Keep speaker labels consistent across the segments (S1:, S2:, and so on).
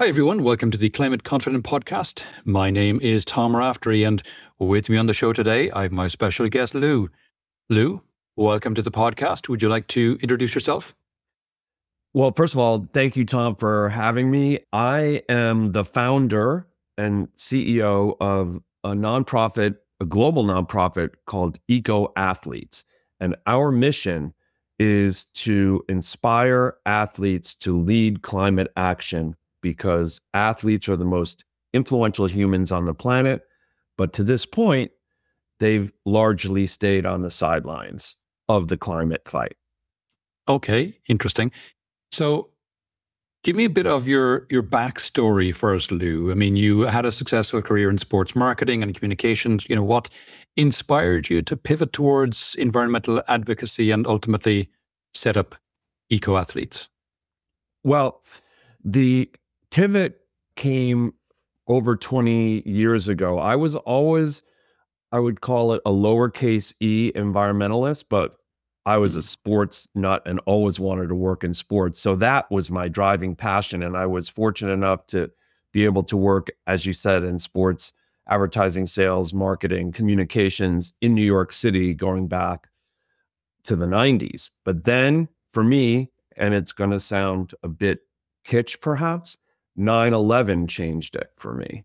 S1: Hi, everyone. Welcome to the Climate Confident Podcast. My name is Tom Raftery, and with me on the show today, I have my special guest, Lew. Lew, welcome to the podcast. Would you like to introduce yourself?
S2: Well, first of all, thank you, Tom, for having me. I am the founder and CEO of a global nonprofit called EcoAthletes. And our mission is to inspire athletes to lead climate action because athletes are the most influential humans on the planet. But to this point, they've largely stayed on the sidelines of the climate fight.
S1: Okay, interesting. So, give me a bit of your backstory first, Lew. I mean, you had a successful career in sports marketing and communications. What inspired you to pivot towards environmental advocacy and ultimately set up EcoAthletes?
S2: Well, the pivot came over 20 years ago. I was always, I would call it a lowercase e environmentalist, but I was a sports nut and always wanted to work in sports. So that was my driving passion. And I was fortunate enough to be able to work, as you said, in sports, advertising, sales, marketing, communications in New York City going back to the 90s. But then for me, and it's going to sound a bit kitsch perhaps, 9/11 changed it for me.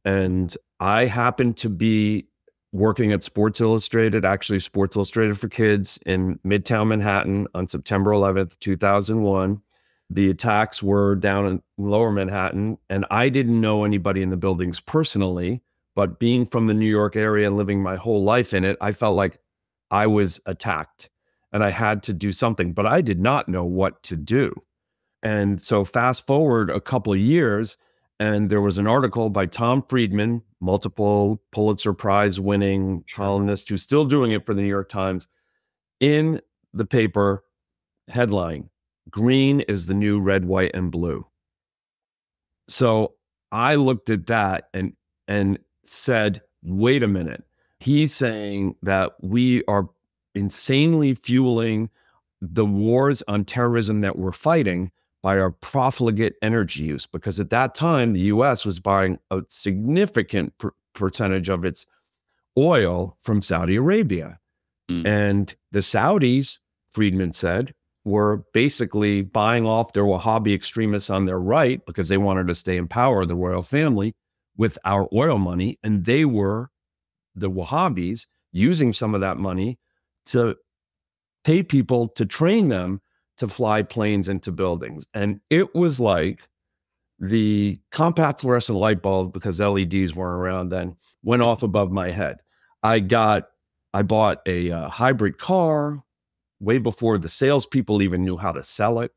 S2: And I happened to be working at Sports Illustrated, actually Sports Illustrated for Kids in Midtown Manhattan on September 11th, 2001. The attacks were down in Lower Manhattan, and I didn't know anybody in the buildings personally, but being from the New York area and living my whole life in it, I felt like I was attacked and I had to do something, but I did not know what to do. And so fast forward a couple of years, and there was an article by Tom Friedman, multiple Pulitzer Prize winning columnist who's still doing it for the New York Times, in the paper, headline, "Green is the new red, white, and blue." So I looked at that and said, wait a minute. He's saying that we are insanely fueling the wars on terrorism that we're fighting by our profligate energy use, because at that time, the US was buying a significant percentage of its oil from Saudi Arabia. And the Saudis, Friedman said, were basically buying off their Wahhabi extremists on their right because they wanted to stay in power, the royal family, with our oil money. And they were, the Wahhabis, using some of that money to pay people to train them to fly planes into buildings. And it was like the compact fluorescent light bulb, because LEDs weren't around then, went off above my head. I bought a hybrid car way before the salespeople even knew how to sell it.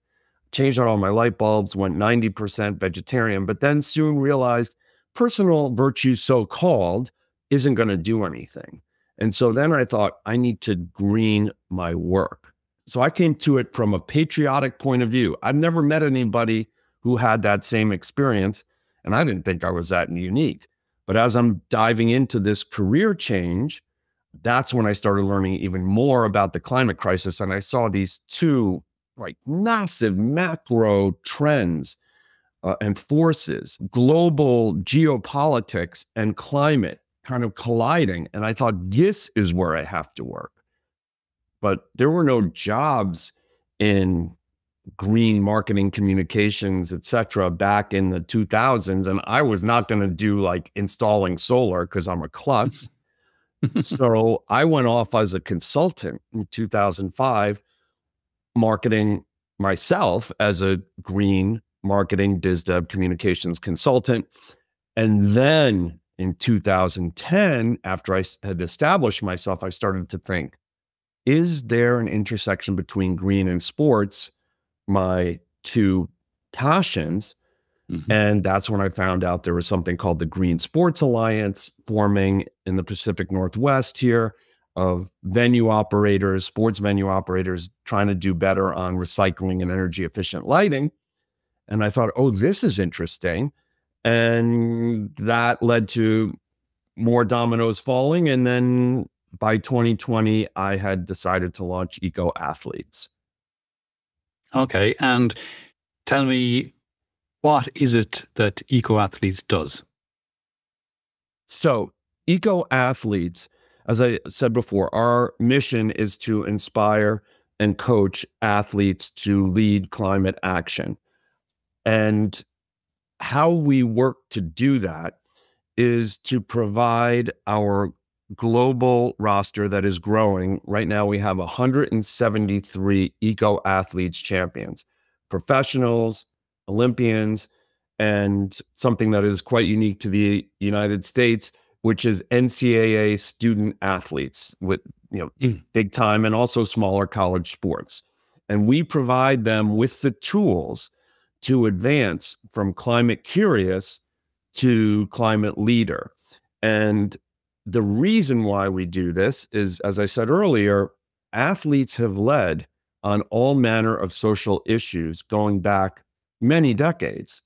S2: Changed out all my light bulbs, went 90% vegetarian, but then soon realized personal virtue, so-called, isn't going to do anything. And so then I thought, I need to green my work. So I came to it from a patriotic point of view. I've never met anybody who had that same experience, and I didn't think I was that unique. But as I'm diving into this career change, that's when I started learning even more about the climate crisis. And I saw these two massive macro trends and forces, global geopolitics and climate kind of colliding. And I thought, this is where I have to work. But there were no jobs in green marketing, communications, et cetera, back in the 2000s. And I was not going to do like installing solar because I'm a klutz. So I went off as a consultant in 2005, marketing myself as a green marketing, biz dev, communications consultant. And then in 2010, after I had established myself, I started to think, is there an intersection between green and sports, my two passions? And that's when I found out there was something called the Green Sports Alliance forming in the Pacific Northwest here, of venue operators, sports venue operators trying to do better on recycling and energy efficient lighting. And I thought, oh, this is interesting. And that led to more dominoes falling. And then by 2020, I had decided to launch EcoAthletes.
S1: Okay. And tell me, What is it that EcoAthletes does?
S2: So, EcoAthletes, as I said before, our mission is to inspire and coach athletes to lead climate action. And how we work to do that is to provide our global roster that is growing. Right now, we have 173 Eco Athletes champions, professionals, Olympians, and something that is quite unique to the United States, which is NCAA student athletes with big time and also smaller college sports. And we provide them with the tools to advance from climate curious to climate leader. And the reason why we do this is, as I said earlier, athletes have led on all manner of social issues going back many decades.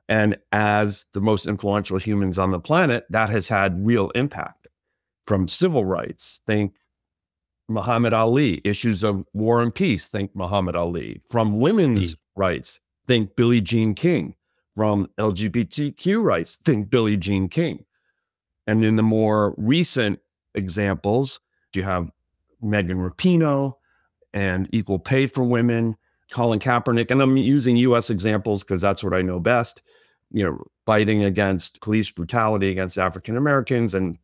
S2: And as the most influential humans on the planet, that has had real impact. From civil rights, think Muhammad Ali, issues of war and peace, think Muhammad Ali. From women's rights, think Billie Jean King. From LGBTQ rights, think Billie Jean King. And in the more recent examples, you have Megan Rapinoe and equal pay for women, Colin Kaepernick, and I'm using US examples because that's what I know best, fighting against police brutality against African Americans. And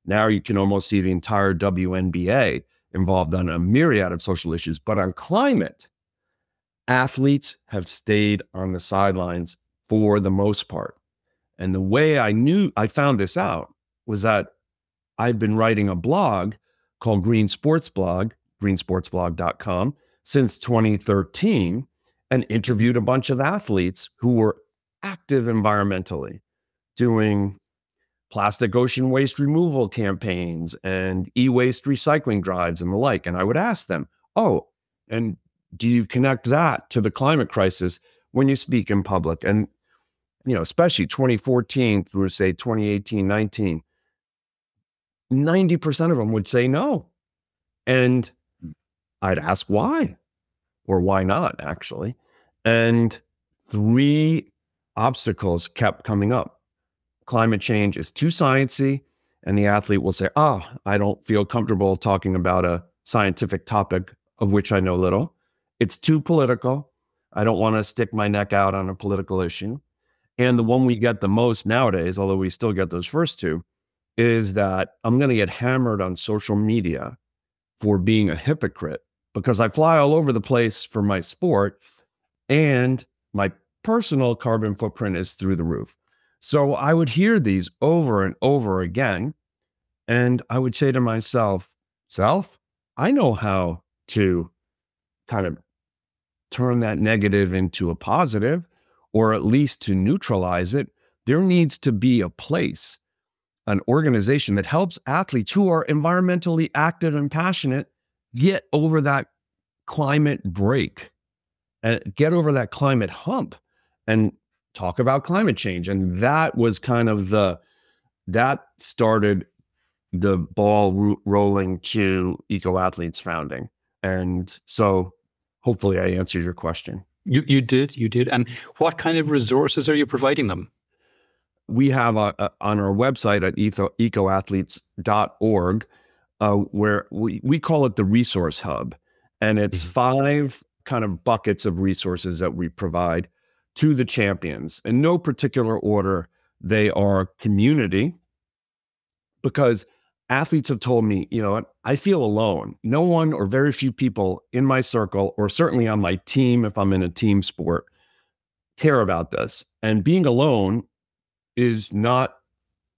S2: now you can almost see the entire WNBA involved on a myriad of social issues. But on climate, athletes have stayed on the sidelines for the most part. And the way I found this out was that I've been writing a blog called Green Sports Blog, greensportsblog.com, since 2013, and interviewed a bunch of athletes who were active environmentally, doing plastic ocean waste removal campaigns and e-waste recycling drives and the like. And I would ask them, oh, and do you connect that to the climate crisis when you speak in public? And, especially 2014 through, say, 2018, 19, 90% of them would say no. And I'd ask why, or why not, actually. And three obstacles kept coming up. Climate change is too sciencey, and the athlete will say, oh, I don't feel comfortable talking about a scientific topic of which I know little. It's too political. I don't want to stick my neck out on a political issue. And the one we get the most nowadays, although we still get those first two, is that I'm going to get hammered on social media for being a hypocrite because I fly all over the place for my sport and my personal carbon footprint is through the roof. So I would hear these over and over again. And I would say to myself, I know how to kind of turn that negative into a positive, or at least to neutralize it. There needs to be a place, an organization that helps athletes who are environmentally active and passionate get over that climate break and get over that climate hump and talk about climate change. And that was kind of that started the ball rolling to EcoAthletes founding. And so hopefully I answered your question.
S1: You did. And what kind of resources are you providing them?
S2: We have on our website at ecoathletes.org, where we call it the resource hub. And it's 5 kind of buckets of resources that we provide to the champions. In no particular order, they are community, because athletes have told me, I feel alone. No one or very few people in my circle, or certainly on my team, if I'm in a team sport, care about this. And being alone is not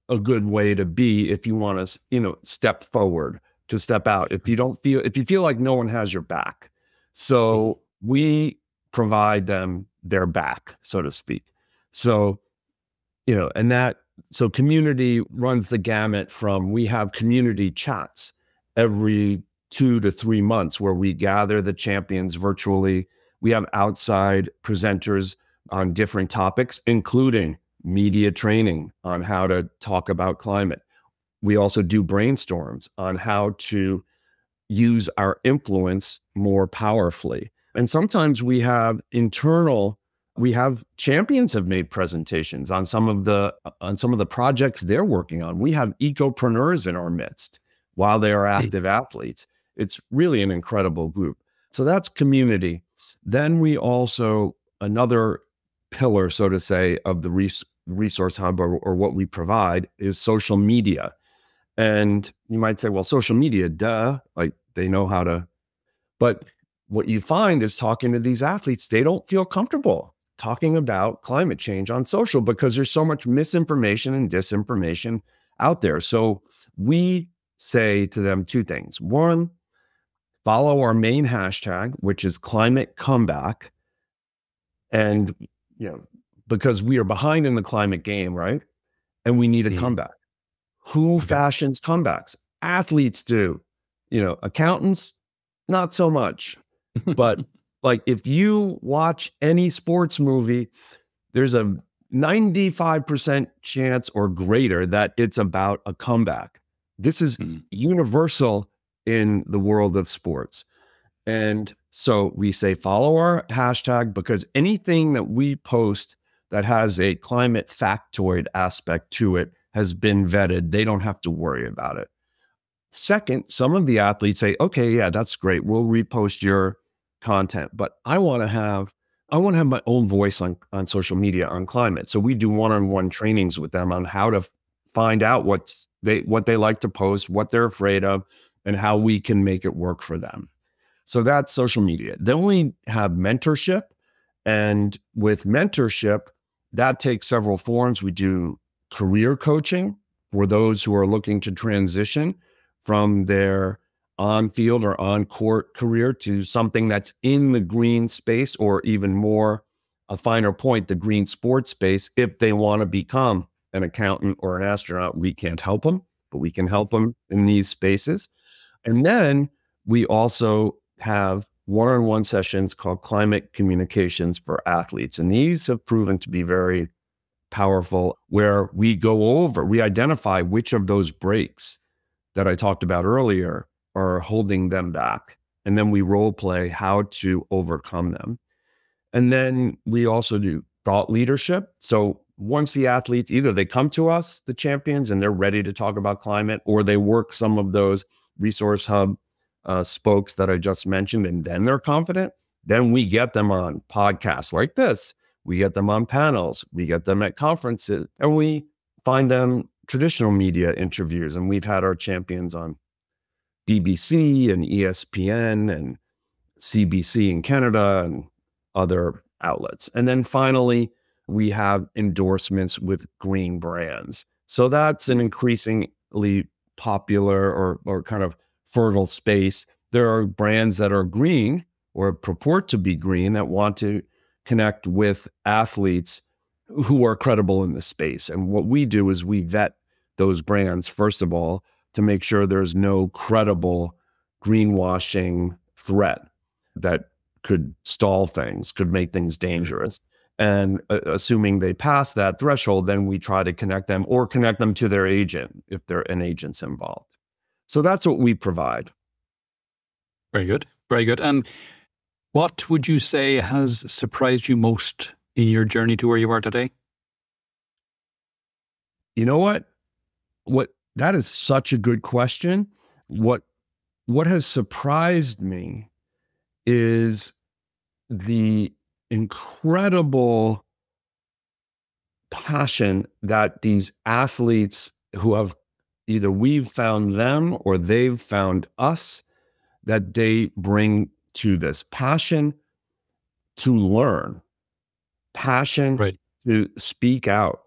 S2: a good way to be if you want to, step forward, to step out. If you feel like no one has your back. So we provide them their back, so to speak. So, so community runs the gamut from, we have community chats every 2 to 3 months where we gather the champions virtually. We have outside presenters on different topics, including media training on how to talk about climate. We also do brainstorms on how to use our influence more powerfully. And sometimes we have internal We have champions have made presentations on some of the projects they're working on. We have ecopreneurs in our midst while they are active athletes. It's really an incredible group. So that's community. Then we also, another pillar, so to say, of the resource hub, or what we provide, is social media. And you might say, well, social media, duh, like they know how to. But what you find is, talking to these athletes, they don't feel comfortable talking about climate change on social because there's so much misinformation and disinformation out there. So we say to them two things. One, follow our main hashtag, which is climate comeback. And, because we are behind in the climate game, right? And we need a comeback. Who fashions comebacks? Athletes do. Accountants, not so much. But like, if you watch any sports movie, there's a 95% chance or greater that it's about a comeback. This is universal in the world of sports. And so we say, follow our hashtag, because anything that we post that has a climate factoid aspect to it has been vetted. They don't have to worry about it. Second, some of the athletes say, okay, yeah, that's great. We'll repost your content, but I want to have my own voice on social media on climate. So we do one-on-one trainings with them on how to find out what they like to post, what they're afraid of, and how we can make it work for them. So that's social media. Then we have mentorship. And with mentorship, that takes several forms. We do career coaching for those who are looking to transition from their on-field or on-court career to something that's in the green space, or even more, a finer point, the green sports space. If they want to become an accountant or an astronaut, we can't help them, but we can help them in these spaces. And then we also have one-on-one sessions called climate communications for athletes. And these have proven to be very powerful, where we identify which of those breaks that I talked about earlier are holding them back. And then we role play how to overcome them. And then we also do thought leadership. So once the athletes, either they come to us, the champions, and they're ready to talk about climate, or they work some of those resource hub spokes that I just mentioned, and then they're confident, then we get them on podcasts like this. We get them on panels. We get them at conferences, and we find them traditional media interviews. And we've had our champions on BBC and ESPN and CBC in Canada and other outlets. And then finally, we have endorsements with green brands. So that's an increasingly popular or kind of fertile space. There are brands that are green or purport to be green that want to connect with athletes who are credible in the space. And what we do is we vet those brands, first of all, to make sure there's no credible greenwashing threat that could stall things, could make things dangerous. And assuming they pass that threshold, then we try to connect them to their agent if an agent's involved. So that's what we provide.
S1: Very good. Very good. And what would you say has surprised you most in your journey to where you are today?
S2: You know what? That is such a good question. What has surprised me is the incredible passion that these athletes, who have either we've found them or they've found us, that they bring to this. Passion to learn, passion to speak out,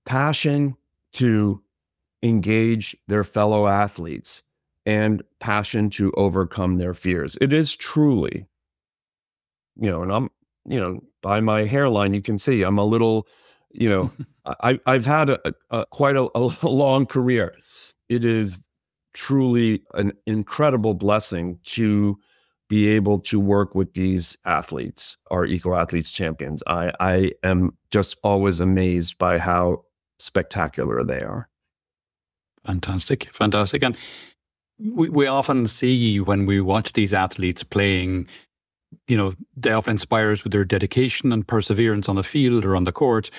S2: passion to engage their fellow athletes, and passion to overcome their fears. It is truly, and I'm, by my hairline, you can see I'm a little, I've had quite a long career. It is truly an incredible blessing to be able to work with these athletes, our EcoAthletes champions. I am just always amazed by how spectacular they are.
S1: Fantastic. Fantastic. And we often see, when we watch these athletes playing, they often inspire us with their dedication and perseverance on the field or on the court.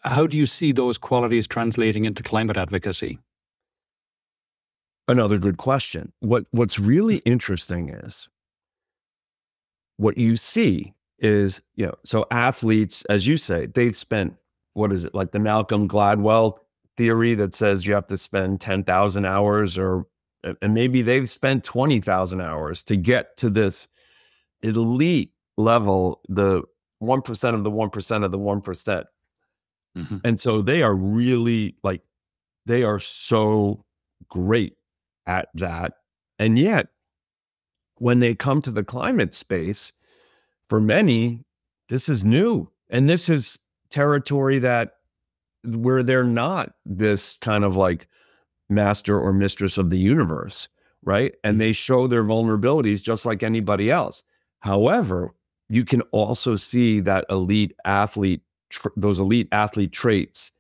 S1: How do you see those qualities translating into climate advocacy?
S2: Another good question. What's really interesting is what you see is, so athletes, as you say, they've spent, what is it, like the Malcolm Gladwell theory that says you have to spend 10,000 hours, and maybe they've spent 20,000 hours to get to this elite level, the 1% of the 1% of the 1%.
S1: Mm-hmm.
S2: And so they are really like, they are so great at that. And yet, when they come to the climate space, for many, this is new. And this is territory where they're not this kind of like master or mistress of the universe, right? And they show their vulnerabilities just like anybody else. However, you can also see that those elite athlete traits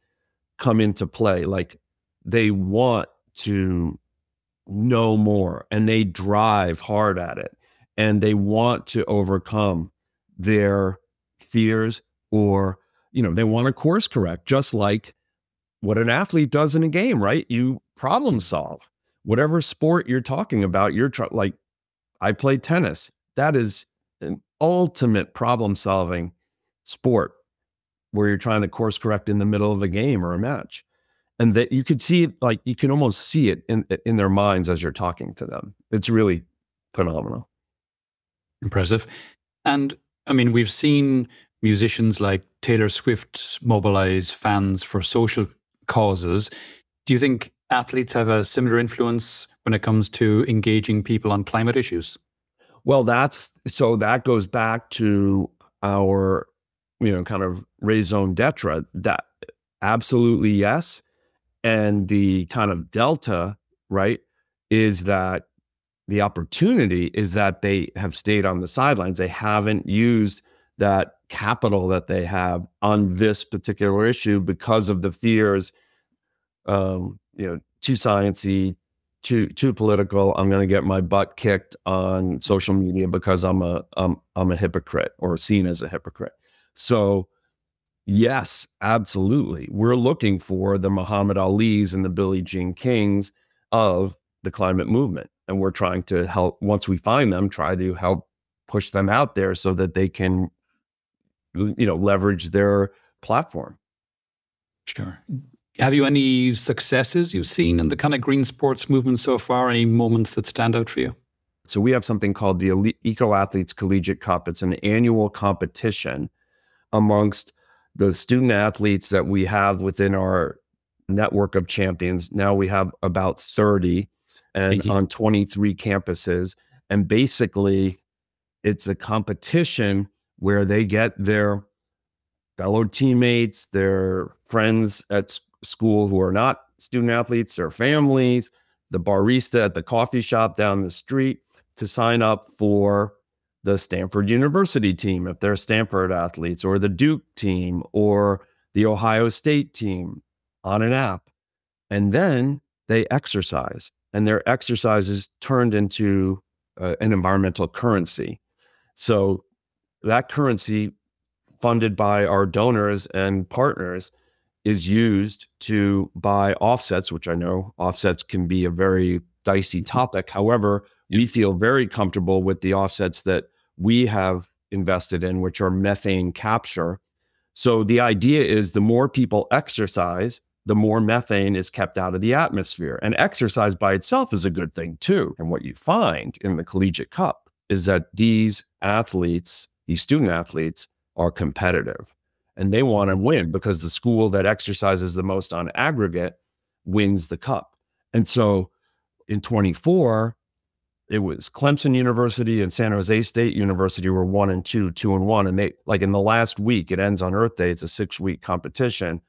S2: come into play. Like they want to know more and they drive hard at it and they want to overcome their fears, or they want to course correct, just like what an athlete does in a game, right? You problem solve. Whatever sport you're talking about, like I play tennis. That is an ultimate problem solving sport where you're trying to course correct in the middle of a game or a match. And that you could see it, like you can almost see it in their minds as you're talking to them. It's really phenomenal.
S1: Impressive. And I mean, we've seen musicians like Taylor Swift mobilize fans for social causes. Do you think athletes have a similar influence when it comes to engaging people on climate issues?
S2: Well, that goes back to our, kind of raison d'etre. That absolutely yes. And the kind of delta, right, is that the opportunity is that they have stayed on the sidelines. They haven't used that capital that they have on this particular issue because of the fears, too sciencey, too political. I'm going to get my butt kicked on social media because I'm a hypocrite or seen as a hypocrite. So yes, absolutely. We're looking for the Muhammad Alis and the Billie Jean Kings of the climate movement. And we're trying to help, once we find them, try to help push them out there so that they can, leverage their platform.
S1: Sure. Have you any successes you've seen in the kind of green sports movement so far? Any moments that stand out for you?
S2: So we have something called the EcoAthletes Collegiate Cup. It's an annual competition amongst the student athletes that we have within our network of champions. Now we have about 30 and on 23 campuses. And basically, it's a competition where they get their fellow teammates, their friends at school who are not student athletes, their families, the barista at the coffee shop down the street to sign up for the Stanford University team if they're Stanford athletes, or the Duke team, or the Ohio State team on an app. And then they exercise, and their exercise is turned into an environmental currency. So that currency, funded by our donors and partners, is used to buy offsets, which I know offsets can be a very dicey topic. However, we feel very comfortable with the offsets that we have invested in, which are methane capture. So the idea is the more people exercise, the more methane is kept out of the atmosphere. And exercise by itself is a good thing too. And what you find in the Collegiate Cup is that these athletes, these student athletes, are competitive and they want to win because the school that exercises the most on aggregate wins the cup. And so in 24, it was Clemson University and San Jose State University were 1 and 2, 2 and 1. And they, like in the last week, it ends on Earth Day. It's a 6-week competition.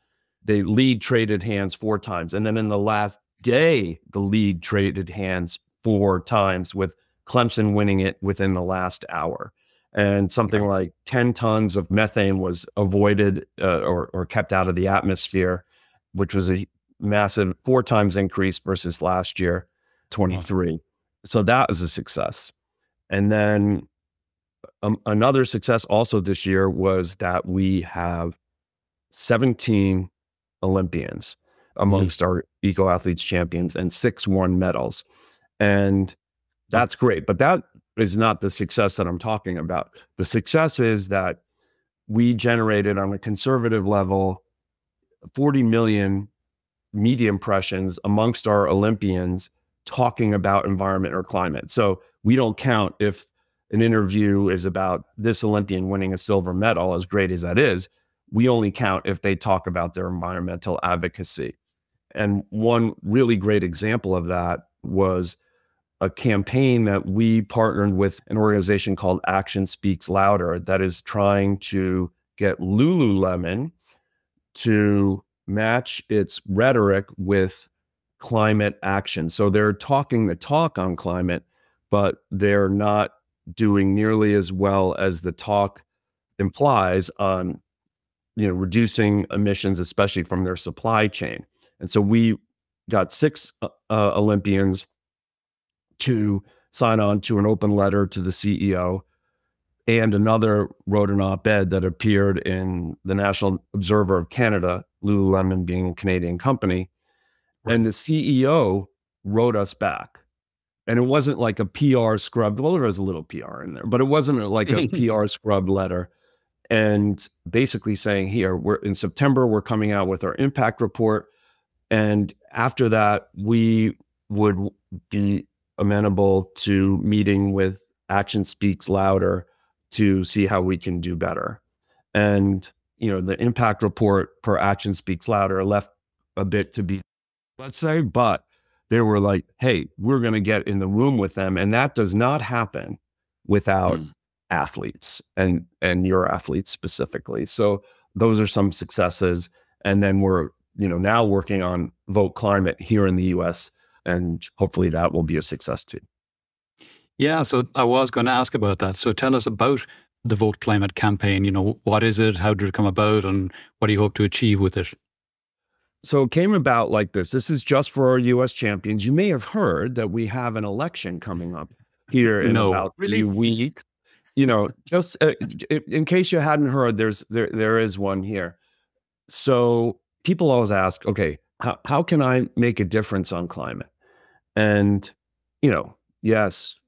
S2: The lead traded hands 4 times. And then in the last day, the lead traded hands 4 times, with Clemson winning it within the last hour. And something like 10 tons of methane was avoided or kept out of the atmosphere, which was a massive 4 times increase versus last year, 23. Wow. So that was a success. And then Another success also this year was that we have 17 Olympians
S1: Mm.
S2: amongst our EcoAthletes champions and 6 won medals. And that's great. But that is not the success that I'm talking about. The success is that we generated on a conservative level 40 million media impressions amongst our Olympians talking about environment or climate. So we don't count if an interview is about this Olympian winning a silver medal, as great as that is. We only count if they talk about their environmental advocacy. And one really great example of that was a campaign that we partnered with an organization called Action Speaks Louder that is trying to get Lululemon to match its rhetoric with climate action. So they're talking the talk on climate, but they're not doing nearly as well as the talk implies on, reducing emissions, especially from their supply chain. And so we got 6 Olympians to sign on to an open letter to the CEO, and another wrote an op-ed that appeared in the National Observer of Canada, Lululemon being a Canadian company.
S1: Right.
S2: And the CEO wrote us back. And it wasn't like a PR scrubbed, well, there was a little PR in there, but it wasn't like a PR scrubbed letter. And basically saying, here, we're in September, we're coming out with our impact report. And after that, we would be amenable to meeting with Action Speaks Louder to see how we can do better. And, the impact report per Action Speaks Louder left a bit to be, let's say, but they were like, hey, we're going to get in the room with them. And that does not happen without athletes and your athletes specifically. So those are some successes. And then we're, now working on Vote Climate here in the US, and hopefully that will be a success too.
S1: Yeah, so I was going to ask about that. So tell us about the Vote Climate campaign. What is it? How did it come about? And what do you hope to achieve with it?
S2: So it came about like this. This is just for our US champions. You may have heard that we have an election coming up here in
S1: No,
S2: about
S1: really?
S2: 3 weeks. Just in case you hadn't heard, there is one here. So people always ask, okay, how can I make a difference on climate? And, yes,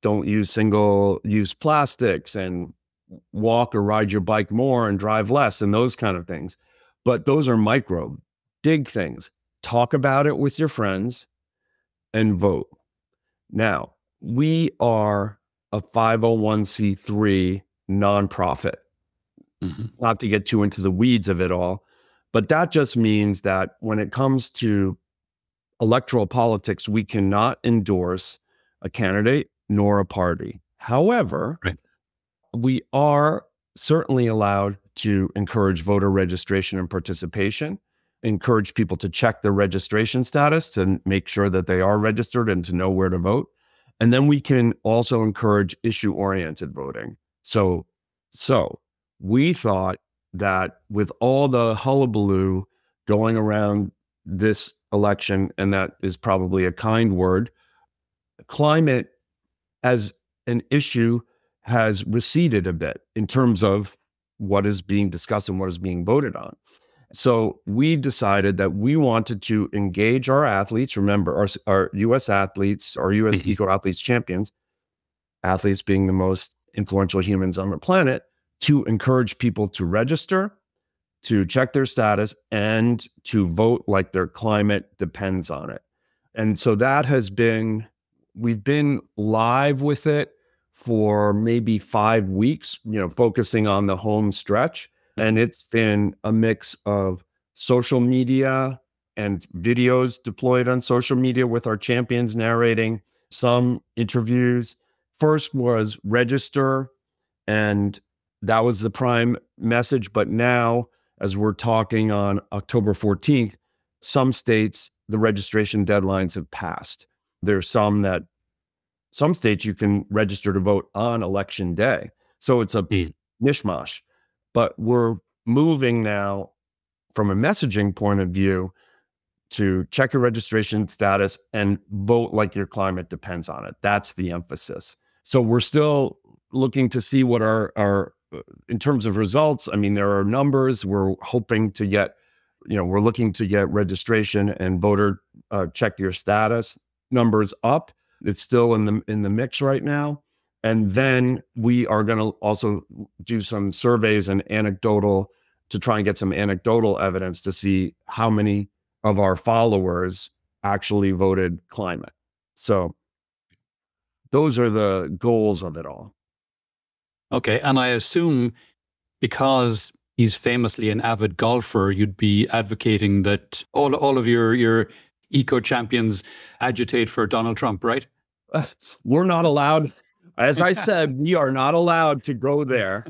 S2: don't use single-use plastics and walk or ride your bike more and drive less and those kind of things. But those are micro, big things. Talk about it with your friends and vote. Now, we are a 501c3 nonprofit. Not to get too into the weeds of it all, but that just means that when it comes to electoral politics, we cannot endorse a candidate nor a party. However,
S1: Right.
S2: we are certainly allowed to encourage voter registration and participation, encourage people to check their registration status to make sure that they are registered and to know where to vote. And then we can also encourage issue-oriented voting. So we thought that with all the hullabaloo going around this election, and that is probably a kind word, climate as an issue has receded a bit in terms of what is being discussed and what is being voted on. So we decided that we wanted to engage our athletes. Remember, our US athletes, our US EcoAthletes champions, athletes being the most influential humans on the planet, to encourage people to register, to check their status, and to vote like their climate depends on it. And so that has been, we've been live with it for maybe 5 weeks, focusing on the home stretch. And it's been a mix of social media and videos deployed on social media with our champions narrating, some interviews. First was register, and that was the prime message. But now, as we're talking on October 14th, some states, the registration deadlines have passed. There's some states you can register to vote on election day. So it's a mishmash. But we're moving now from a messaging point of view to check your registration status and vote like your climate depends on it. That's the emphasis. So we're still looking to see what our in terms of results. I mean, there are numbers. We're hoping to get, we're looking to get registration and voter check your status numbers up. It's still in the mix right now. And then we are going to also do some surveys and to try and get some anecdotal evidence to see how many of our followers actually voted climate. So those are the goals of it all.
S1: Okay. And I assume because he's famously an avid golfer, you'd be advocating that all of your eco champions agitate for Donald Trump, right?
S2: We're not allowed. As I said, we are not allowed to go there.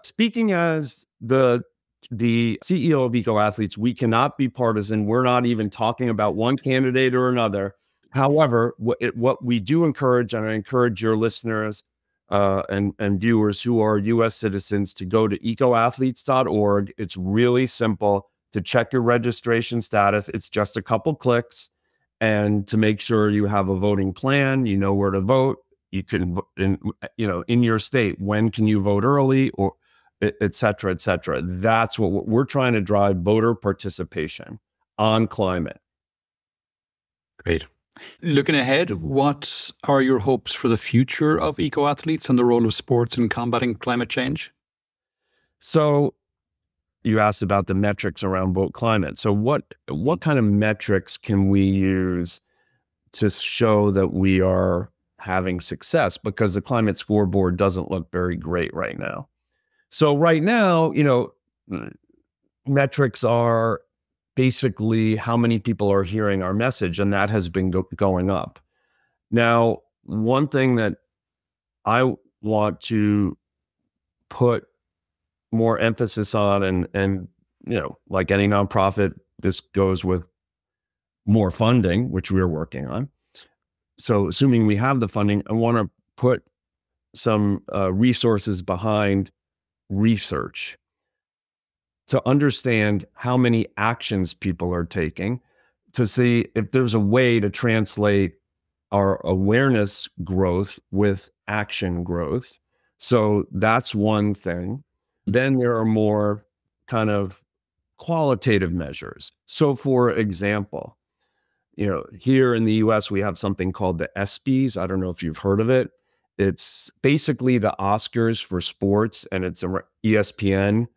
S2: Speaking as the CEO of EcoAthletes, we cannot be partisan. We're not even talking about one candidate or another. However, what we do encourage, and I encourage your listeners and viewers who are U.S. citizens to go to ecoathletes.org. It's really simple to check your registration status. It's just a couple clicks. And to make sure you have a voting plan, you know where to vote. You can, in your state, when can you vote early, or et cetera, et cetera. That's what we're trying to drive: voter participation on climate.
S1: Great. Looking ahead, what are your hopes for the future of EcoAthletes and the role of sports in combating climate change?
S2: So you asked about the metrics around vote climate. So what kind of metrics can we use to show that we are having success? Because the climate scoreboard doesn't look very great right now. So right now, metrics are basically how many people are hearing our message, and that has been going up. Now, one thing that I want to put more emphasis on, and like any nonprofit, this goes with more funding, which we're working on. So assuming we have the funding, I want to put some resources behind research to understand how many actions people are taking, to see if there's a way to translate our awareness growth with action growth. So that's one thing. Then there are more kind of qualitative measures. So for example, here in the US, we have something called the ESPYs. I don't know if you've heard of it. It's basically the Oscars for sports, and ESPN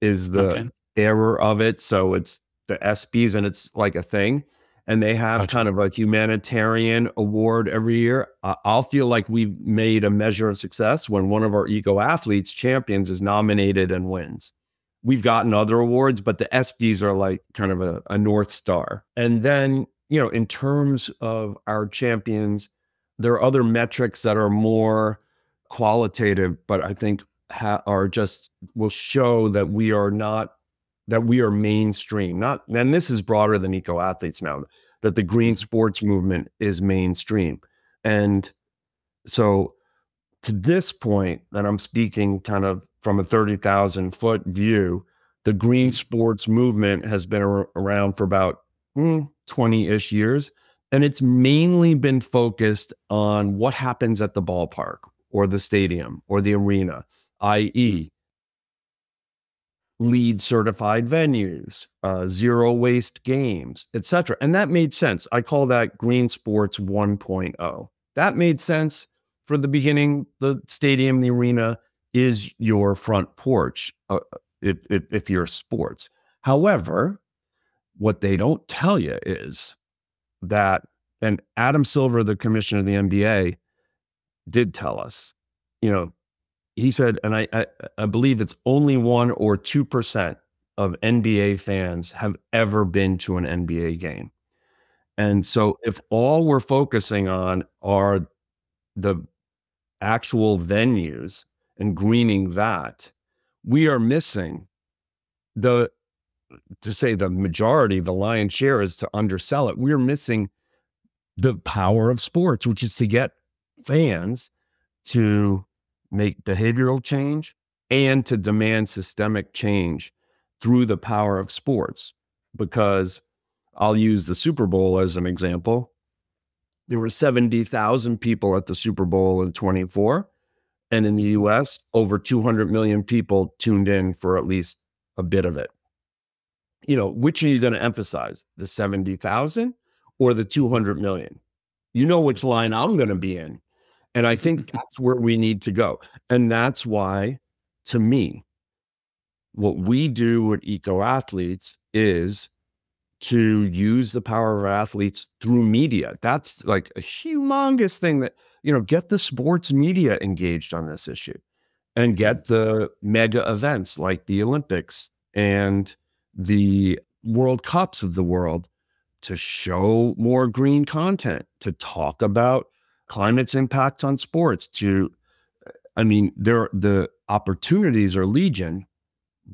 S2: is the error of it. So it's the ESPYs, and it's like a thing. And they have kind of a humanitarian award every year. I'll feel like we've made a measure of success when one of our EcoAthletes champions is nominated and wins. We've gotten other awards, but the ESPYs are like kind of a North Star. And then, in terms of our champions, there are other metrics that are more qualitative, but I think will show that we are mainstream. And this is broader than EcoAthletes now, that the green sports movement is mainstream. And so to this point that I'm speaking kind of from a 30,000 foot view, the green sports movement has been around for about 20-ish years. And it's mainly been focused on what happens at the ballpark or the stadium or the arena, i.e., LEED certified venues, zero waste games, etc. And that made sense. I call that Green Sports 1.0. That made sense for the beginning. The stadium, the arena is your front porch if you're sports. However, what they don't tell you is that, and Adam Silver, the commissioner of the NBA, did tell us, he said, and I believe it's only 1 or 2% of NBA fans have ever been to an NBA game. And so if all we're focusing on are the actual venues and greening that, we are missing to say the majority, the lion's share is to undersell it. We're missing the power of sports, which is to get fans to make behavioral change and to demand systemic change through the power of sports. Because I'll use the Super Bowl as an example. there were 70,000 people at the Super Bowl in 24. And in the
S1: Mhm.
S2: US, over 200 million people tuned in for at least a bit of it. Which are you going to emphasize? The 70,000 or the 200 million? You know which line I'm going to be in. And I think that's where we need to go. And that's why, to me, what we do at EcoAthletes is to use the power of our athletes through media. That's like a humongous thing that, get the sports media engaged on this issue and
S1: Mhm.
S2: get the mega events like the Olympics and the World Cups of the world to show more green content, to talk about climate's impact on sports, the opportunities are legion,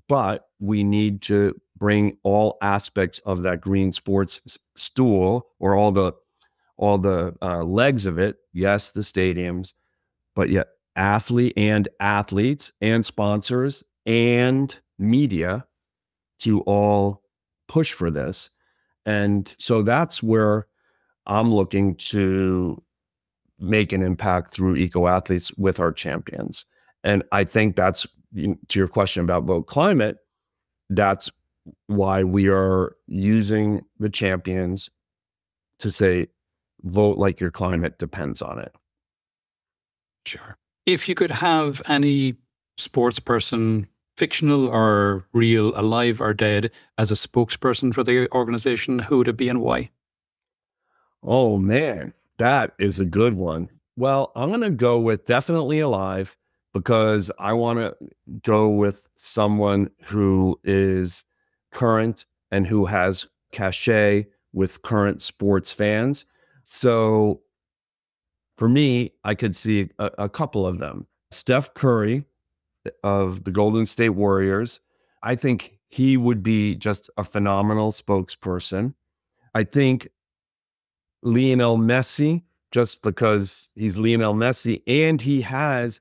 S2: but we need to bring all aspects of that green sports stool, or all the legs of it. Yes, the stadiums, but yet athletes and sponsors and media to all push for this. And so that's where I'm looking to make an impact through EcoAthletes with our champions. And I think that's, to your question about vote climate, that's why we are using the champions to say, vote like your climate depends on it.
S1: Sure. If you could have any sports person, fictional or real, alive or dead, as a spokesperson for the organization, who would it be and why?
S2: Oh man, that is a good one. Well, I'm going to go with definitely alive because I want to go with someone who is current and who has cachet with current sports fans. So for me, I could see a couple of them. Steph Curry of the Golden State Warriors. I think he would be just a phenomenal spokesperson. I think Lionel Messi, just because he's Lionel Messi and he has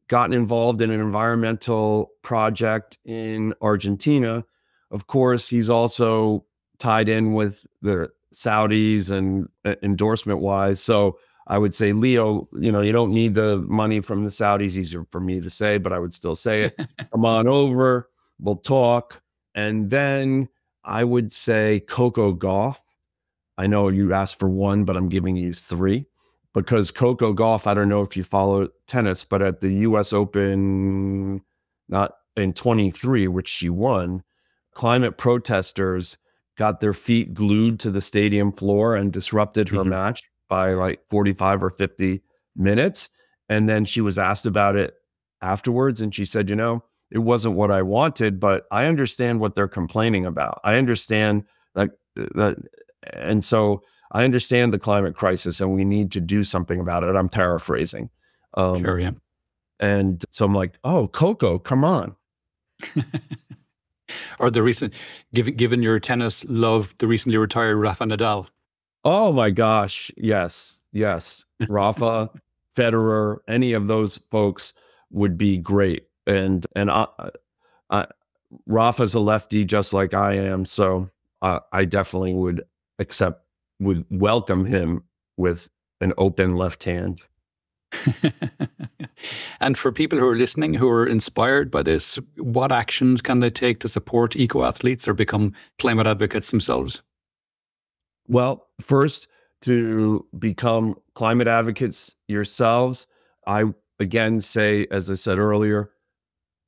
S2: gotten involved in an environmental project in Argentina. Of course, he's also tied in with the Saudis and endorsement wise. So I would say, Leo, you don't need the money from the Saudis. Easier for me to say, but I would still say it. Come on over. We'll talk. And then I would say Coco Gauff. I know you asked for one, but I'm giving you three because Coco Gauff, I don't know if you follow tennis, but at the US Open, not in 23, which she won, climate protesters got their feet glued to the stadium floor and disrupted her
S1: Mhm.
S2: match by like 45 or 50 minutes. And then she was asked about it afterwards. And she said, it wasn't what I wanted, but I understand what they're complaining about. I understand that and so I understand the climate crisis and we need to do something about it. I'm paraphrasing. Um,
S1: Sure, yeah.
S2: and so I'm like, oh, Coco, come on.
S1: Or the recent, given your tennis love, the recently retired Rafa Nadal.
S2: Oh my gosh. Yes. Yes. Rafa, Federer, any of those folks would be great. And Rafa's a lefty just like I am. So I definitely would welcome him with an open left hand.
S1: And for people who are listening who are inspired by this, what actions can they take to support eco athletes or become climate advocates themselves?
S2: Well, first, to become climate advocates yourselves, I again say, as I said earlier,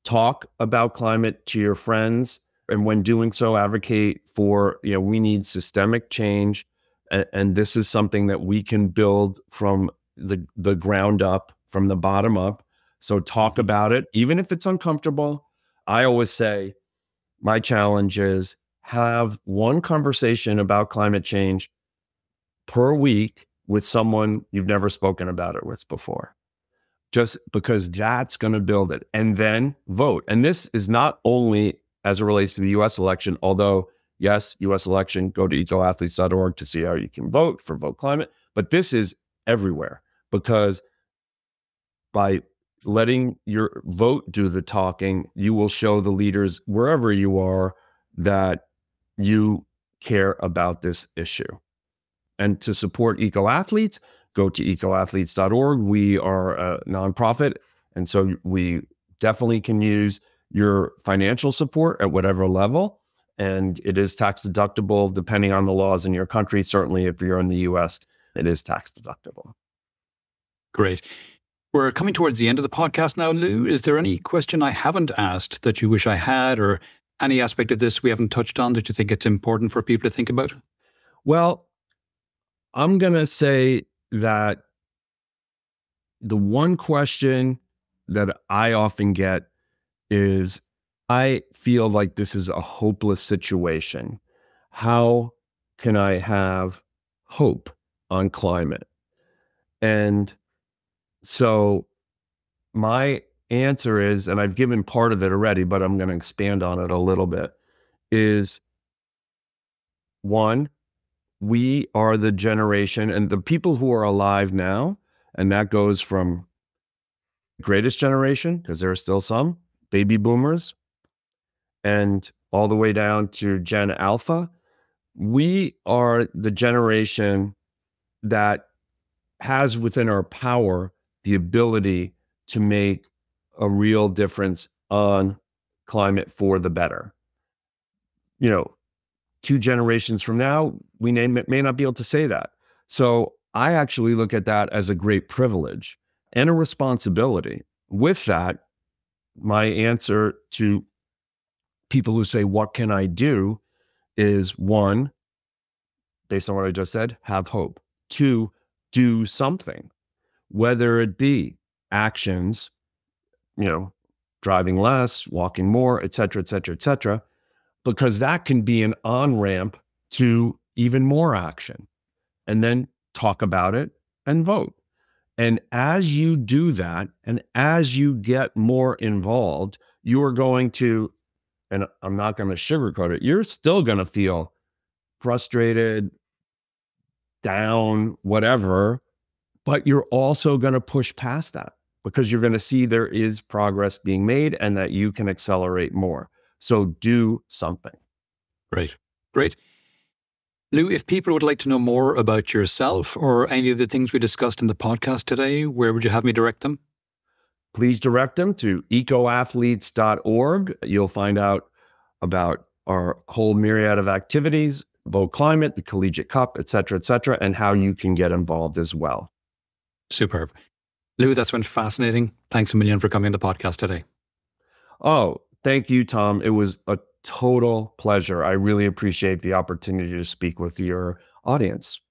S2: talk about climate to your friends. And when doing so, advocate for, we need systemic change. And this is something that we can build from the ground up, from the bottom up. So talk
S1: Mhm.
S2: about it, even if it's uncomfortable. I always say my challenge is have one conversation about climate change per week with someone you've never spoken about it with before, just because that's going to build it. And then vote. And this is not only as it relates to the US election, although, yes, US election, go to ecoathletes.org to see how you can vote for Vote Climate. But this is everywhere because by letting your vote do the talking, you will show the leaders wherever you are that you care about this issue. And to support EcoAthletes, go to ecoathletes.org. We are a nonprofit, and so we definitely can use your financial support at whatever level. And it is tax deductible depending on the laws in your country. Certainly, if you're in the US, it is tax deductible.
S1: Great. We're coming towards the end of the podcast now, Lew. Is there any question I haven't asked that you wish I had, or any aspect of this we haven't touched on that you think it's important for people to think about?
S2: Well, I'm going to say that the one question that I often get is, I feel like this is a hopeless situation. How can I have hope on climate? And so my answer is, and I've given part of it already, but I'm going to expand on it a little bit, is one, we are the generation and the people who are alive now, and that goes from greatest generation, because there are still some baby boomers, and all the way down to Gen Alpha. We are the generation that has within our power the ability to make a real difference on climate for the better. You know, 2 generations from now, we may not be able to say that. So I actually look at that as a great privilege and a responsibility. With that, my answer to people who say, what can I do? Is one, based on what I just said, have hope. Two, do something, whether it be actions, driving less, walking more, et cetera, et cetera, et cetera, because that can be an on-ramp to even more action. And then talk about it and vote. And as you do that, and as you get more involved, you are going to, and I'm not going to sugarcoat it, you're still going to feel frustrated, down, whatever, but you're also going to push past that because you're going to see there is progress being made and that you can accelerate more. So do something.
S1: Great. Great. Lew, if people would like to know more about yourself or any of the things we discussed in the podcast today, where would you have me direct them?
S2: Please direct them to ecoathletes.org. You'll find out about our whole myriad of activities, Vote Climate, the Collegiate Cup, et cetera, and how you can get involved as well.
S1: Superb. Lew, that's been fascinating. Thanks a million for coming on the podcast today.
S2: Oh, thank you, Tom. It was a total pleasure. I really appreciate the opportunity to speak with your audience.